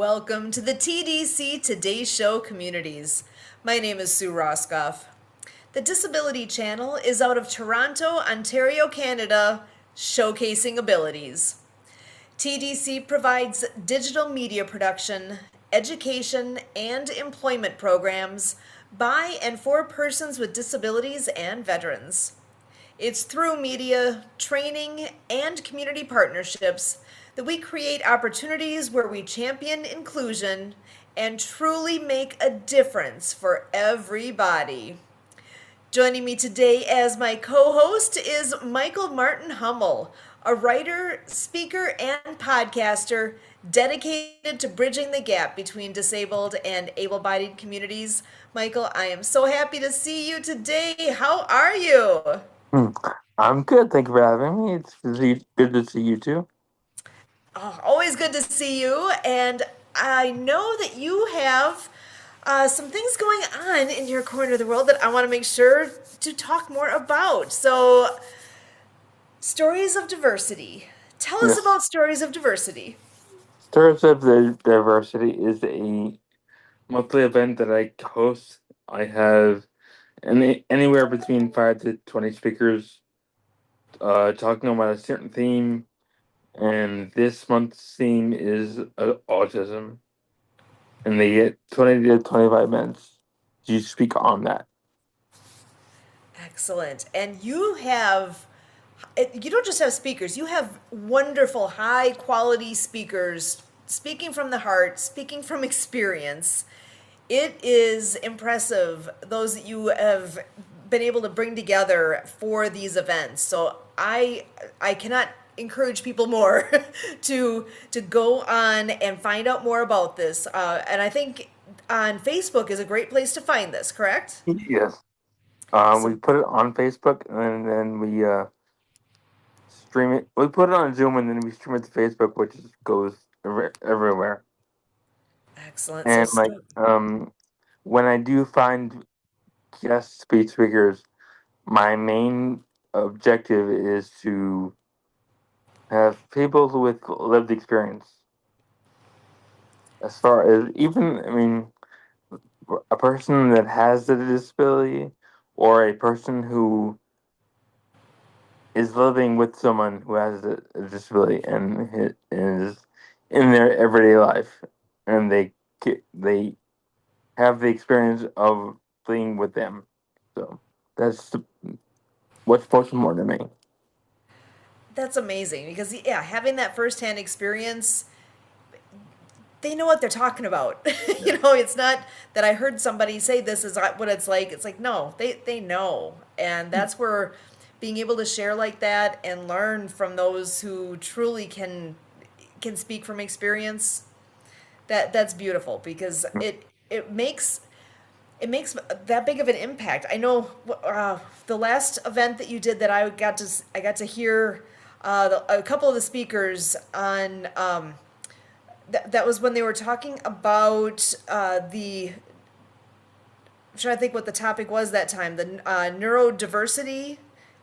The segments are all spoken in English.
Welcome to the TDC Today Show communities. My name is Sue Roskopf. The Disability Channel is out of Toronto, Ontario, Canada, showcasing abilities. TDC provides digital media production, education, and employment programs by and for persons with disabilities and veterans. It's through media, training, and community partnerships that we create opportunities where we champion inclusion and truly make a difference for everybody. Joining me today as my co host is Michael Martin Humel, a writer, speaker, and podcaster dedicated to bridging the gap between disabled and able bodied communities. Michael, I am so happy to see you today. How are you? I'm good. Thank you for having me. It's good to see you too. Oh, always good to see you. And I know that you have some things going on in your corner of the world that I want to make sure to talk more about. So, stories of diversity. Tell us Yes. about stories of diversity. Stirrups of the Diversity is a monthly event that I host. I have anywhere between 5 to 20 speakers talking about a certain theme, and this month's theme is autism, and they get 20 to 25 minutes to speak on that. Excellent. And you don't just have speakers, you have wonderful, high quality speakers speaking from the heart, speaking from experience. It is impressive, those that you have been able to bring together for these events. So I cannot encourage people more to go on and find out more about this. And I think on Facebook is a great place to find this, correct? Yes. So We put it on Facebook, and then we stream it. We put it on Zoom, and then we stream it to Facebook, which goes everywhere. excellent. And when I do find guest speakers, my main objective is to have people with lived experience. As far as even, I mean, a person that has a disability, or a person who is living with someone who has a disability and is in their everyday life, and they have the experience of being with them. So that's what's most important to me. that's amazing because yeah, having that firsthand experience, they know what they're talking about. It's not that I heard somebody say this is what it's like. It's like no, they know, and that's where being able to share like that and learn from those who truly can speak from experience. That's beautiful because it makes that big of an impact. I know the last event that you did that I got to hear a couple of the speakers on. That was when they were talking about I'm trying to think what the topic was that time. The neurodiversity.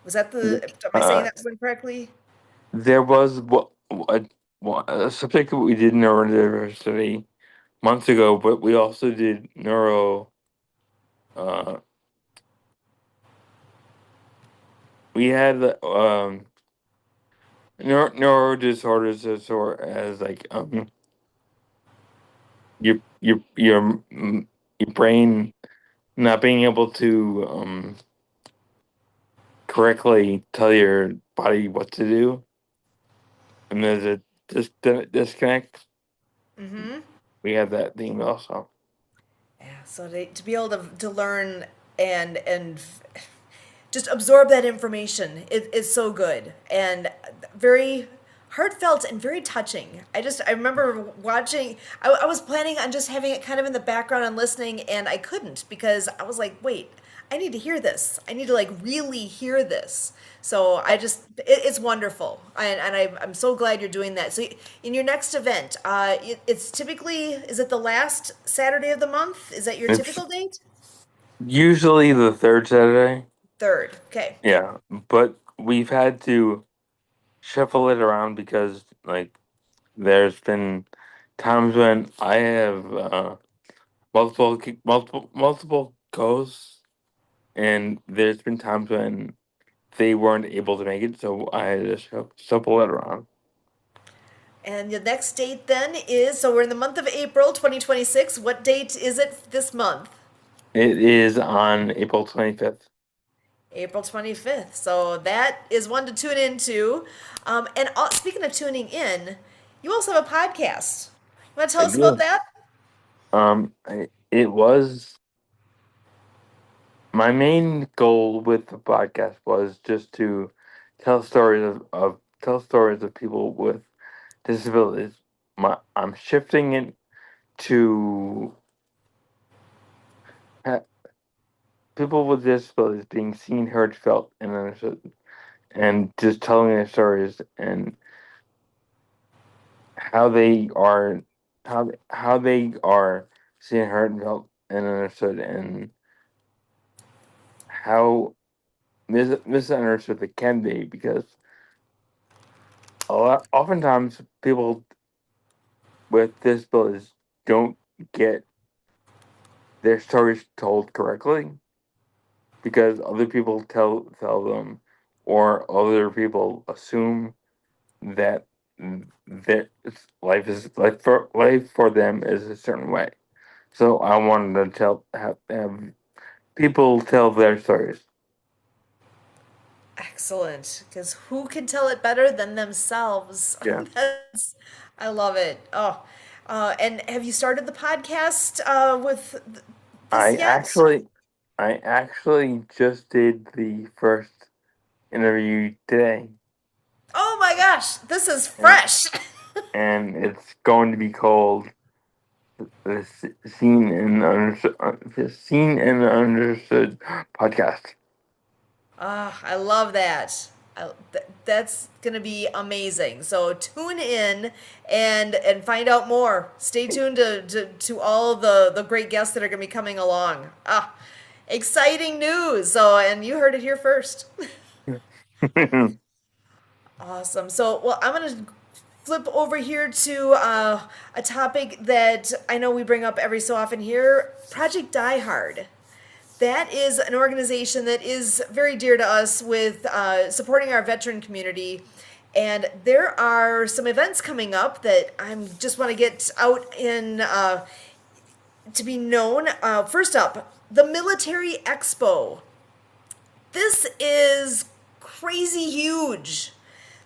Was that am I saying Uh, that one correctly? there was a subject that we did in neurodiversity months ago, but we also did Uh, we had neuro disorders as like your brain not being able to correctly tell your body what to do, and there's a disconnect. Mm-hmm. We had that theme also. Yeah. So to be able to learn and just absorb that information is so good and very heartfelt and very touching. I remember watching. I was planning on just having it kind of in the background and listening, and I couldn't because I was like, wait, I need to hear this. I need to like really hear this. So it's wonderful, I'm so glad you're doing that. So in your next event, it's typically, is it the last Saturday of the month? Is that your It's typical date? usually the third Saturday. Third. Okay. Yeah, but we've had to shuffle it around because like there's been times when I have multiple ghosts, and there's been times when they weren't able to make it, so I had to shuffle it around. And the next date then is, so we're in the month of April 2026. What date is it this month? It is on April 25th. April 25th. So that is one to tune into. Speaking of tuning in, you also have a podcast. You want to tell I us about do. that? It was my main goal with the podcast was just to tell stories of people with disabilities. I'm shifting it to ha- people with disabilities being seen, heard, felt, and understood, and just telling their stories and how they are how they are seen, heard, and felt, and understood, and how misunderstood they can be, because oftentimes people with disabilities don't get their stories told correctly because other people tell them, or other people assume that their life for them is a certain way. So I wanted to have people tell their stories. Excellent. Because who can tell it better than themselves? Yeah, I love it. Oh, and have you started the podcast with this I yet? actually I actually just did the first interview today, Oh my gosh, this is and fresh. it's going to be called the Seen and Understood podcast. I love that. That's gonna be amazing. So tune in and find out more. Stay tuned to all the great guests that are gonna be coming along. Exciting news. So and you heard it here first. Awesome. So well, I'm gonna flip over here to a topic that I know we bring up every so often here. Project Die Hard. That is an organization that is very dear to us with supporting our veteran community. And there are some events coming up that I just want to get out in to be known. First up, the Military Expo. This is crazy huge.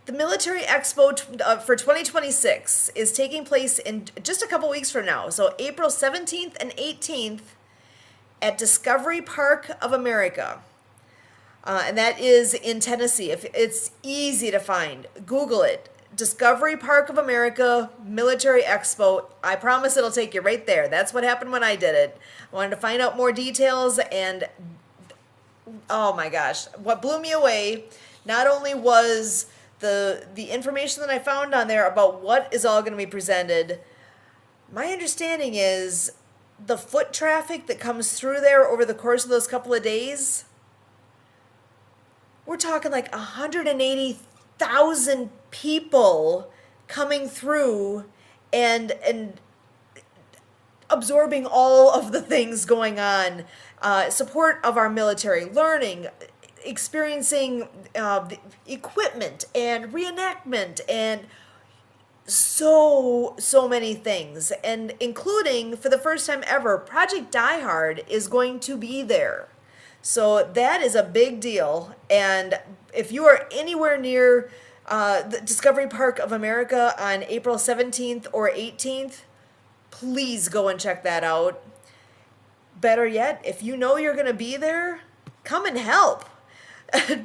The Military Expo for 2026 is taking place in just a couple weeks from now. So April 17th and 18th at Discovery Park of America. And that is in Tennessee. If it's easy to find, Google it. Discovery Park of America Military Expo. I promise it'll take you right there. That's what happened when I did it. I wanted to find out more details, and oh my gosh, what blew me away not only was the information that I found on there about what is all going to be presented. My understanding is the foot traffic that comes through there over the course of those couple of days, we're talking like 180,000 people coming through and absorbing all of the things going on. Support of our military, learning, experiencing the equipment and reenactment and so many things, and including for the first time ever Project Die Hard is going to be there. So that is a big deal. And if you are anywhere near the Discovery Park of America on April 17th or 18th, please go and check that out. Better yet, if you know you're going to be there, come and help.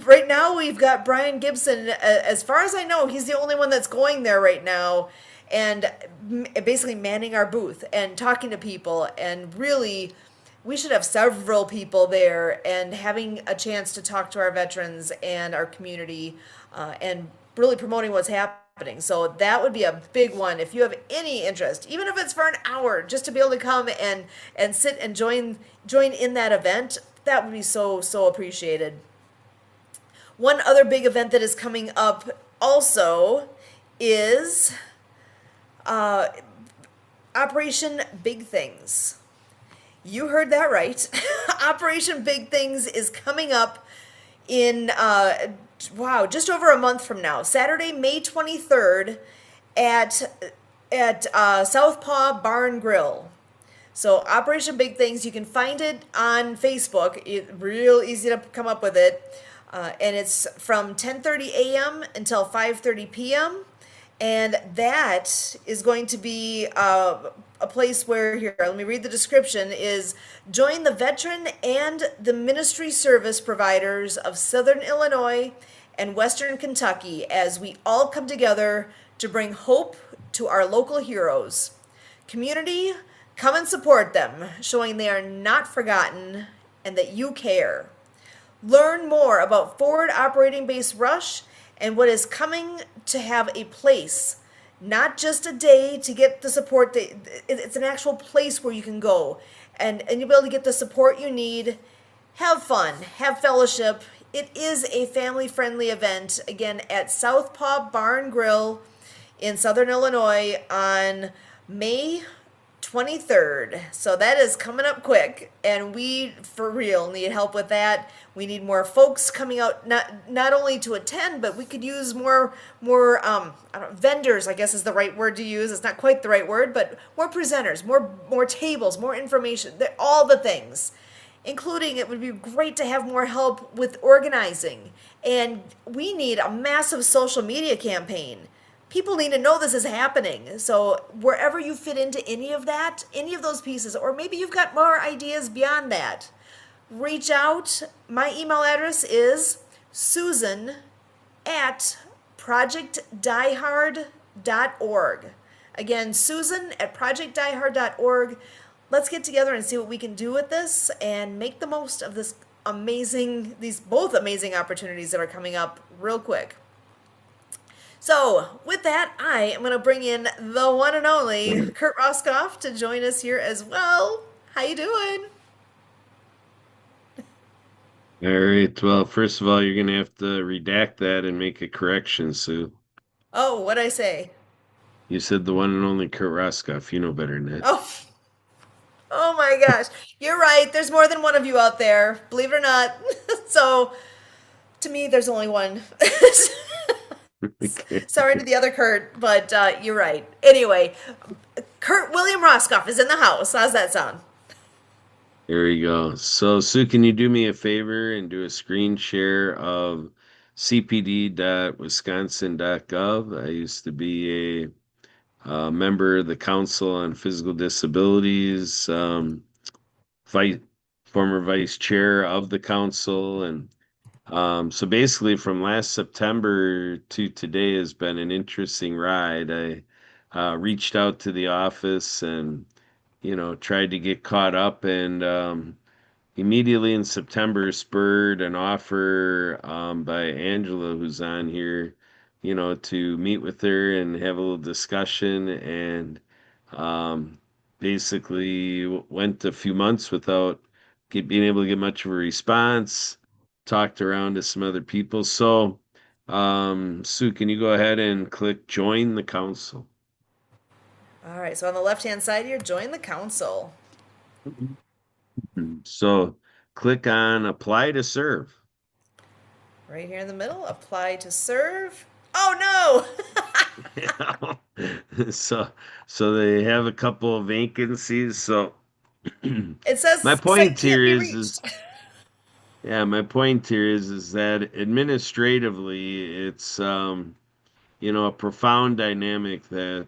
Right now we've got Brian Gibson. As far as I know, he's the only one that's going there right now, and basically manning our booth and talking to people. And really, we should have several people there and having a chance to talk to our veterans and our community, and really promoting what's happening. So that would be a big one if you have any interest, even if it's for an hour, just to be able to come and sit and join in that event. That would be so appreciated. One other big event that is coming up also is Operation Big Things. You heard that right. Operation Big Things is coming up in, wow, just over a month from now, Saturday, May 23rd at Southpaw Bar and Grill. So Operation Big Things, you can find it on Facebook. Real easy to come up with it. And it's from 10:30 a.m. until 5:30 p.m. And that is going to be a place where, here, let me read the description, is join the veteran and the ministry service providers of Southern Illinois and Western Kentucky as we all come together to bring hope to our local heroes. Community, come and support them, showing they are not forgotten and that you care. Learn more about Forward Operating Base Rush and what is coming to have a place, not just a day to get the support. It's an actual place where you can go and you'll be able to get the support you need. Have fun, have fellowship. It is a family-friendly event, again, at Southpaw Bar and Grill in Southern Illinois on May 23rd. So that is coming up quick, and we for real need help with that. We need more folks coming out, not only to attend, but we could use more I don't know, vendors, I guess is the right word to use. It's not quite the right word, but more presenters, more tables, more information, all the things. Including, it would be great to have more help with organizing. And we need a massive social media campaign. People need to know this is happening. So wherever you fit into any of that, any of those pieces, or maybe you've got more ideas beyond that, reach out. My email address is susan at projectdiehard.org. Again, Susan at projectdiehard.org. Let's get together and see what we can do with this and make the most of these both amazing opportunities that are coming up real quick. So with that, I am going to bring in the one and only Kurt Roskopf to join us here as well. How you doing? All right. Well, first of all, you're going to have to redact that and make a correction, Sue. Oh, what'd I say? You said the one and only Kurt Roskopf. You know better than that. Oh, oh my gosh. You're right. There's more than one of you out there, believe it or not. So to me, there's only one. Okay. Sorry to the other Kurt, but you're right. Anyway, Kurt William Roskopf is in the house. How's that sound? There we go. So, Sue, can you do me a favor and do a screen share of cpd.wisconsin.gov? I used to be a member of the Council on Physical Disabilities, vice, former vice chair of the council, and so basically, from last September to today has been an interesting ride. I reached out to the office and, tried to get caught up, and immediately in September spurred an offer by Angela, who's on here, to meet with her and have a little discussion. And um, basically went a few months without being able to get much of a response. Talked around to some other people. So, Sue, can you go ahead and click join the council? All right, so on the left-hand side here, join the council. So, click on apply to serve. Right here in the middle, apply to serve. Oh Yeah. So they have a couple of vacancies. So no! It says my site point can't here be is reached. my point here is that administratively it's a profound dynamic that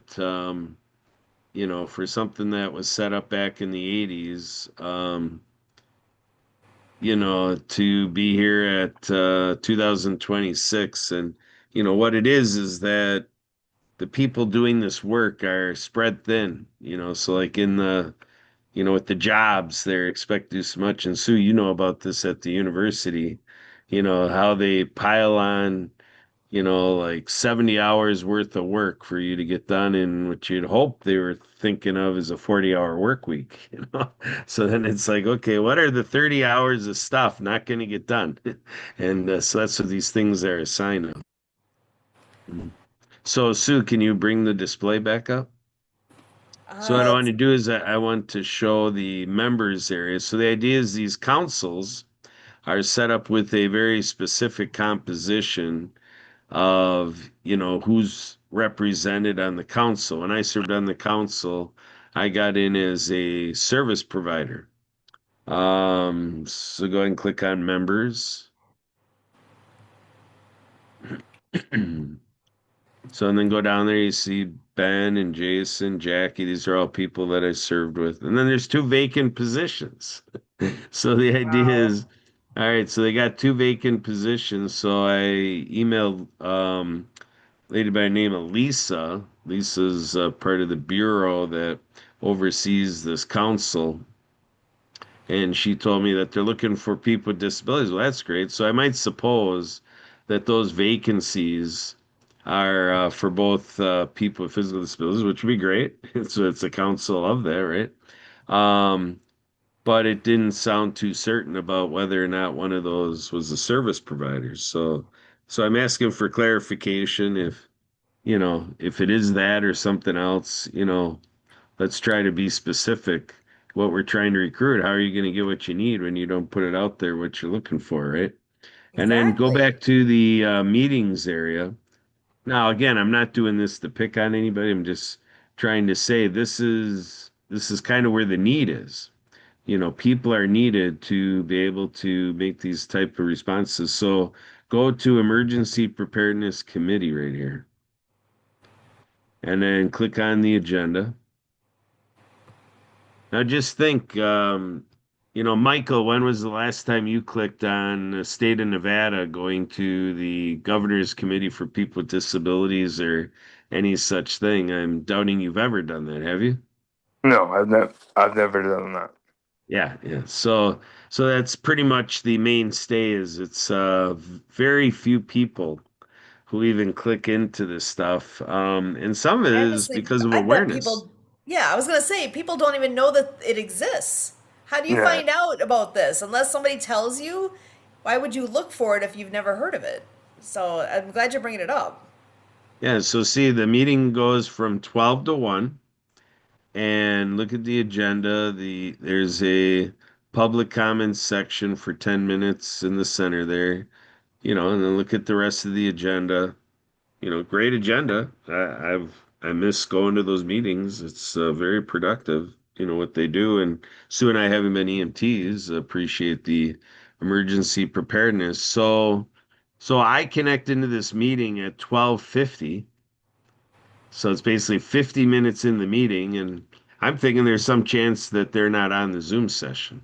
for something that was set up back in the 80s, to be here at 2026. And what it is that the people doing this work are spread thin, so like in the with the jobs, they're expected to do so much. And Sue, you know about this at the university, how they pile on, like 70 hours worth of work for you to get done in what you'd hope they were thinking of as a 40-hour work week. So then it's like, okay, what are the 30 hours of stuff not going to get done? And so that's what these things are a sign of. So, Sue, can you bring the display back up? So what I want That's to do is I want to show the members area. So the idea is these councils are set up with a very specific composition of, who's represented on the council. When I served on the council, I got in as a service provider. So go ahead and click on members. So and then go down there, you see Ben and Jason, Jackie. These are all people that I served with. And then there's two vacant positions. So the idea wow. is, all right, so they got two vacant positions. So I emailed lady by the name of Lisa. Lisa's part of the bureau that oversees this council. And she told me that they're looking for people with disabilities. Well, that's great. So I might suppose that those vacancies are for both people with physical disabilities, which would be great. So it's a council of that, right? Um, but it didn't sound too certain about whether or not one of those was a service provider. So I'm asking for clarification if it is that or something else, let's try to be specific what we're trying to recruit. How are you going to get what you need when you don't put it out there what you're looking for, right? And then go Exactly. back to the meetings area. Now, again, I'm not doing this to pick on anybody. I'm just trying to say this is kind of where the need is. People are needed to be able to make these type of responses. So go to Emergency Preparedness Committee right here, and then click on the agenda. Now just think, Michael, when was the last time you clicked on the state of Nevada going to the Governor's Committee for People with Disabilities or any such thing? I'm doubting you've ever done that, have you? No, I've never done that. Yeah, yeah. So that's pretty much the mainstay is it's very few people who even click into this stuff. And some of it I is honestly, because of I bet awareness. people, yeah, I was gonna say, people don't even know that it exists. How do you Yeah. find out about this? Unless somebody tells you, why would you look for it if you've never heard of it? So I'm glad you're bringing it up. Yeah, so see, the meeting goes from 12 to 1. And look at the agenda. There's a public comments section for 10 minutes in the center there, and then look at the rest of the agenda. Great agenda. I miss going to those meetings. It's very productive, what they do. And Sue and I, having been EMTs, appreciate the emergency preparedness. So I connect into this meeting at 12:50. So it's basically 50 minutes in the meeting, and I'm thinking there's some chance that they're not on the Zoom session.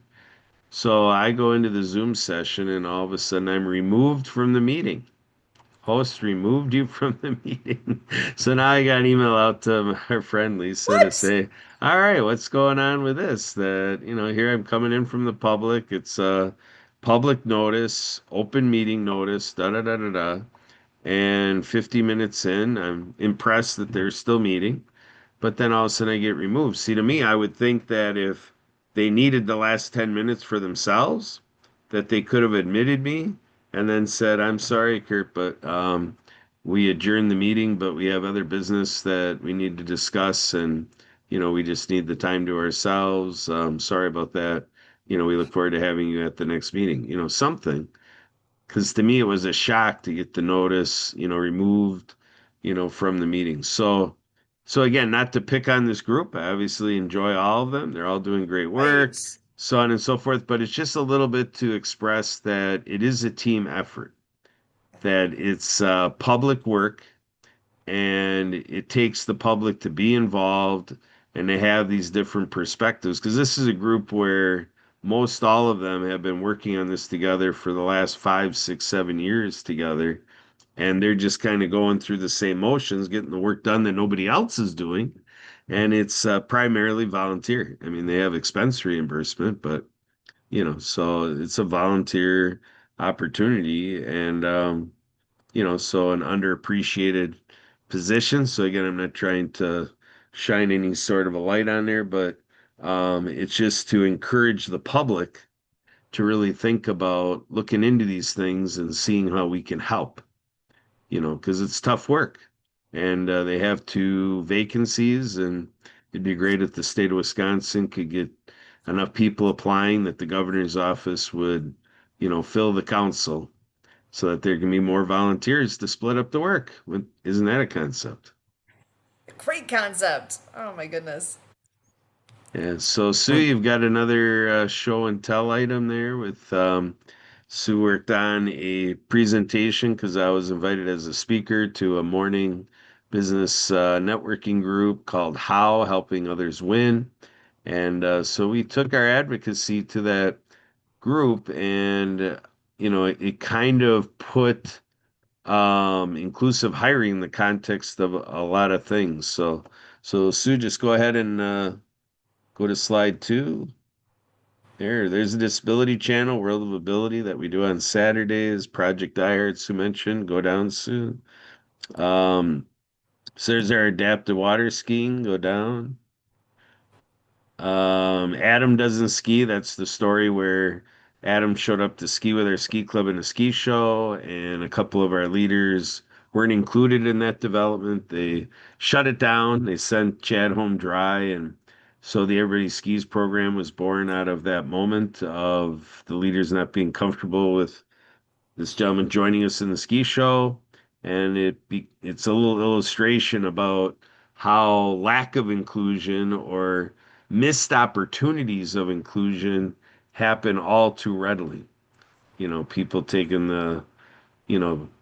So I go into the Zoom session, and all of a sudden I'm removed from the meeting. Host removed you from the meeting. So now I got an email out to our friend Lisa to What? say, all right, what's going on with this? That, here I'm coming in from the public. It's a public notice, open meeting notice, da da da da da. And 50 minutes in, I'm impressed that they're still meeting, but then all of a sudden I get removed. See, to me, I would think that if they needed the last 10 minutes for themselves, that they could have admitted me and then said, I'm sorry, Kurt, but we adjourned the meeting, but we have other business that we need to discuss. And, we just need the time to ourselves. Sorry about that. We look forward to having you at the next meeting, something. Because to me, it was a shock to get the notice, removed, from the meeting. So again, not to pick on this group, I obviously enjoy all of them. They're all doing great Right. work, so on and so forth. But it's just a little bit to express that it is a team effort, that it's public work, and it takes the public to be involved and they have these different perspectives because this is a group where most all of them have been working on this together for the last 5, 6, 7 years together, and they're just kind of going through the same motions getting the work done that nobody else is doing, and it's primarily volunteer. I mean, they have expense reimbursement, but so it's a volunteer opportunity, and so an underappreciated position. So again, I'm not trying to shine any sort of a light on there, but it's just to encourage the public to really think about looking into these things and seeing how we can help, because it's tough work. And they have two vacancies, and It'd be great if the state of Wisconsin could get enough people applying that the governor's office would, fill the council so that there can be more volunteers to split up the work. Isn't that a concept? Great concept. Oh my goodness. Yeah. So Sue, you've got another show and tell item there with Sue worked on a presentation because I was invited as a speaker to a morning business networking group called How Helping Others Win. And so we took our advocacy to that group and, it kind of put inclusive hiring in the context of a lot of things. So Sue, just go ahead and go to slide 2. There's a disability channel, World of Ability, that we do on Saturdays. Project I heard Sue mentioned. Go down, Sue. So there's our adaptive water skiing. Go down. Adam doesn't ski. That's the story where Adam showed up to ski with our ski club in a ski show, and a couple of our leaders weren't included in that development. They shut it down. They sent Chad home dry, and so the Everybody Skis program was born out of that moment of the leaders not being comfortable with this gentleman joining us in the ski show, and it's a little illustration about how lack of inclusion or missed opportunities of inclusion happen all too readily. People taking the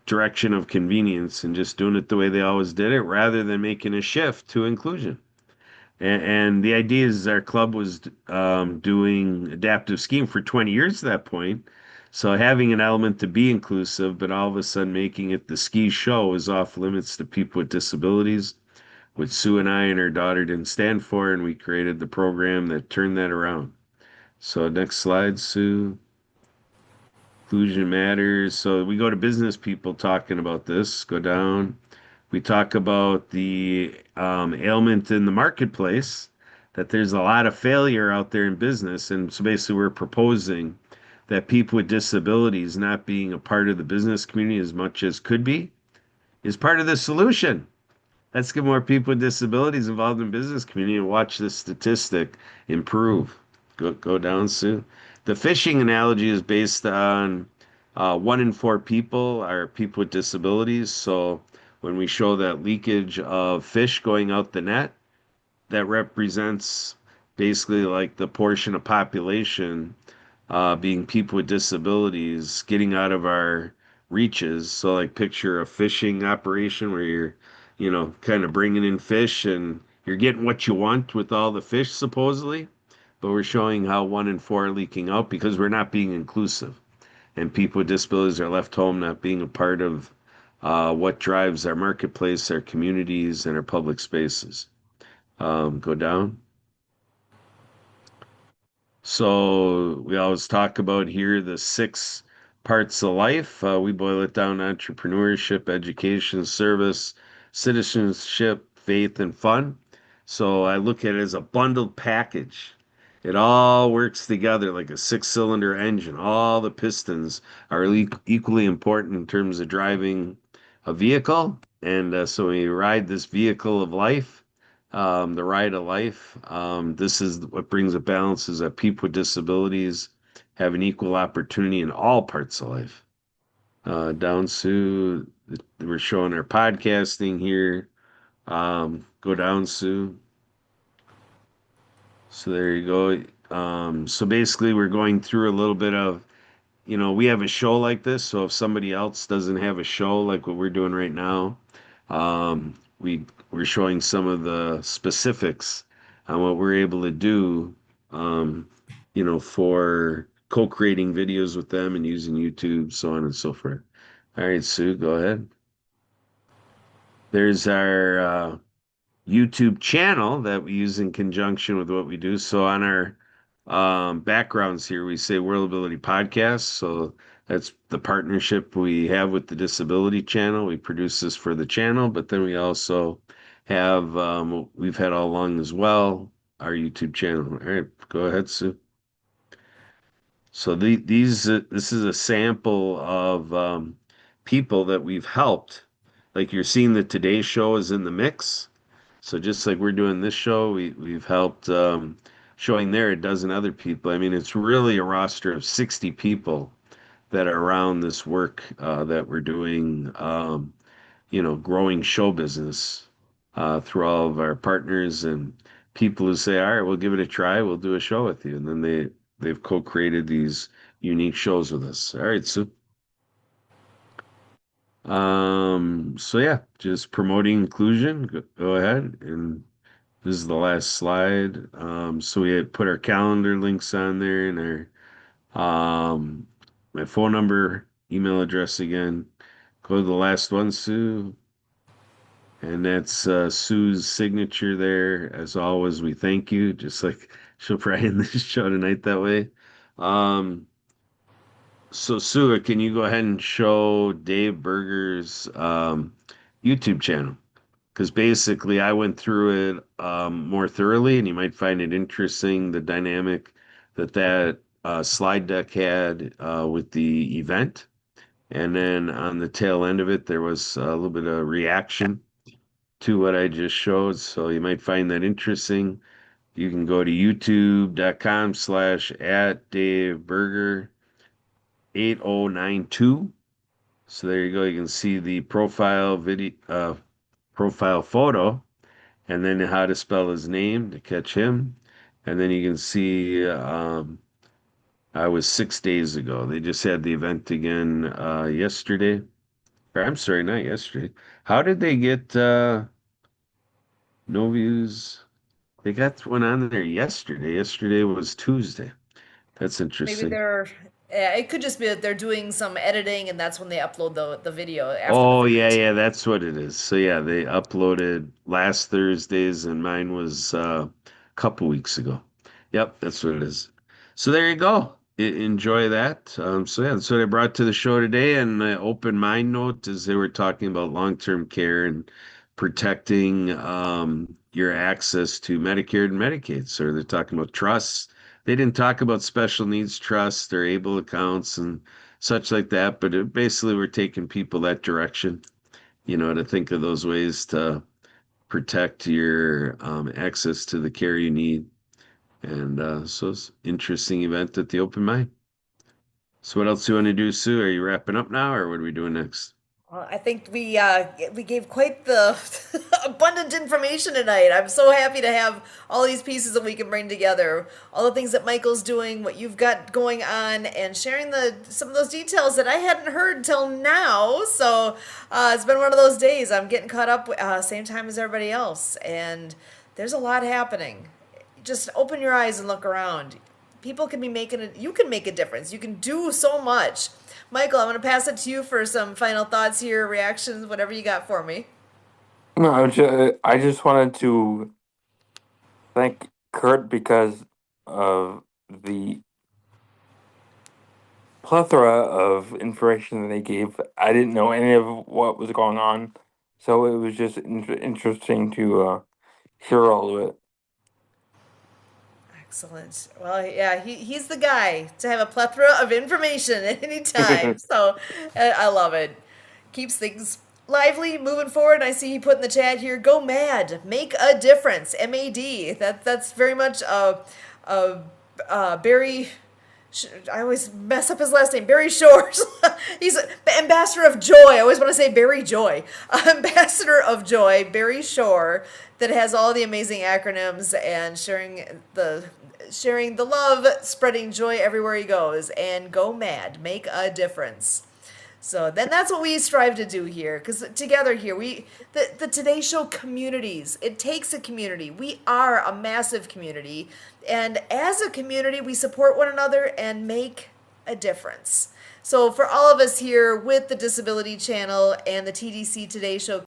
direction of convenience and just doing it the way they always did it rather than making a shift to inclusion. And the idea is our club was doing adaptive skiing for 20 years at that point. So having an element to be inclusive, but all of a sudden making it the ski show is off limits to people with disabilities, which Sue and I and her daughter didn't stand for, and we created the program that turned that around. So next slide, Sue. Inclusion matters. So we go to business people talking about this. Go down. We talk about the ailment in the marketplace, that there's a lot of failure out there in business. And so basically, we're proposing that people with disabilities not being a part of the business community as much as could be is part of the solution. Let's get more people with disabilities involved in business community and watch this statistic improve. Go down, Sue. The fishing analogy is based on 1 in 4 people are people with disabilities. So when we show that leakage of fish going out the net, that represents basically like the portion of population being people with disabilities getting out of our reaches. So like picture a fishing operation where you're, kind of bringing in fish and you're getting what you want with all the fish supposedly, but we're showing how 1 in 4 are leaking out because we're not being inclusive and people with disabilities are left home not being a part of what drives our marketplace, our communities, and our public spaces. Go down. So we always talk about here the 6 parts of life. We boil it down to entrepreneurship, education, service, citizenship, faith, and fun. So I look at it as a bundled package. It all works together like a 6-cylinder engine. All the pistons are equally important in terms of driving a vehicle. And so we ride this vehicle of life, the ride of life. This is what brings a balance is that people with disabilities have an equal opportunity in all parts of life. Down Sue, we're showing our podcasting here. Go down, Sue. So there you go. So basically, we're going through a little bit of, we have a show like this. So if somebody else doesn't have a show like what we're doing right now, we're showing some of the specifics on what we're able to do, for co-creating videos with them and using YouTube, so on and so forth. All right, Sue, go ahead. There's our YouTube channel that we use in conjunction with what we do. So on our backgrounds here, we say World Ability Podcast. So that's the partnership we have with the Disability Channel. We produce this for the channel, but then we also have we've had all along as well our YouTube channel. All right, go ahead, Sue. So this is a sample of people that we've helped. Like you're seeing the Today Show is in the mix. So just like we're doing this show, we've helped showing there a dozen other people. I mean, it's really a roster of 60 people that are around this work that we're doing. Growing show business through all of our partners and people who say, "All right, we'll give it a try. We'll do a show with you," and then they've co-created these unique shows with us. All right, so so yeah, just promoting inclusion. Go ahead, and this is the last slide. So we had put our calendar links on there and my phone number, email address again. Go to the last one, Sue. And that's Sue's signature there. As always, we thank you, just like she'll probably end this show tonight that way. Um, so, Sue, can you go ahead and show Dave Berger's YouTube channel? Because basically, I went through it more thoroughly, and you might find it interesting the dynamic that slide deck had with the event. And then on the tail end of it, there was a little bit of reaction to what I just showed. So you might find that interesting. You can go to youtube.com/at Dave Berger 8092. So there you go. You can see the profile photo, and then how to spell his name to catch him. And then you can see I was 6 days ago. They just had the event again yesterday. Or I'm sorry, not yesterday. How did they get no views? They got one on there yesterday. Yesterday was Tuesday. That's Maybe interesting. they're, yeah, it could just be that they're doing some editing and that's when they upload the video after the Oh, yeah, fact. yeah, that's what it is. So yeah, they uploaded last Thursdays and mine was a couple weeks ago. Yep, that's what it is. So there you go. Enjoy that. So yeah, that's what I brought to the show today. And my open mind note is they were talking about long-term care and protecting your access to Medicare and Medicaid. So they're talking about trusts. They didn't talk about special needs trusts or able accounts and such like that. But basically, we're taking people that direction, to think of those ways to protect your access to the care you need. And so it's an interesting event at the Open Mind. So what else do you want to do, Sue? Are you wrapping up now, or what are we doing next? Well, I think we gave quite the abundant information tonight. I'm so happy to have all these pieces that we can bring together, all the things that Michael's doing, what you've got going on, and sharing some of those details that I hadn't heard till now. So it's been one of those days. I'm getting caught up same time as everybody else, and there's a lot happening. Just open your eyes and look around. People can be making it. You can make a difference. You can do so much. Michael, I'm going to pass it to you for some final thoughts here, reactions, whatever you got for me. No, I just wanted to thank Kurt because of the plethora of information that they gave. I didn't know any of what was going on, so it was just interesting to hear all of it. Excellent. Well, yeah, he's the guy to have a plethora of information at any time. So I love it. Keeps things lively, moving forward. I see he put in the chat here, go mad, make a difference, MAD. That's very much Barry. I always mess up his last name. Barry Shores. He's ambassador of joy. I always want to say Barry Joy. Ambassador of joy, Barry Shore, that has all the amazing acronyms and sharing the love, spreading joy everywhere he goes, and go mad, make a difference. So then that's what we strive to do here, because together here, the Today Show communities, it takes a community. We are a massive community, and as a community, we support one another and make a difference. So for all of us here with the Disability Channel and the TDC Today Show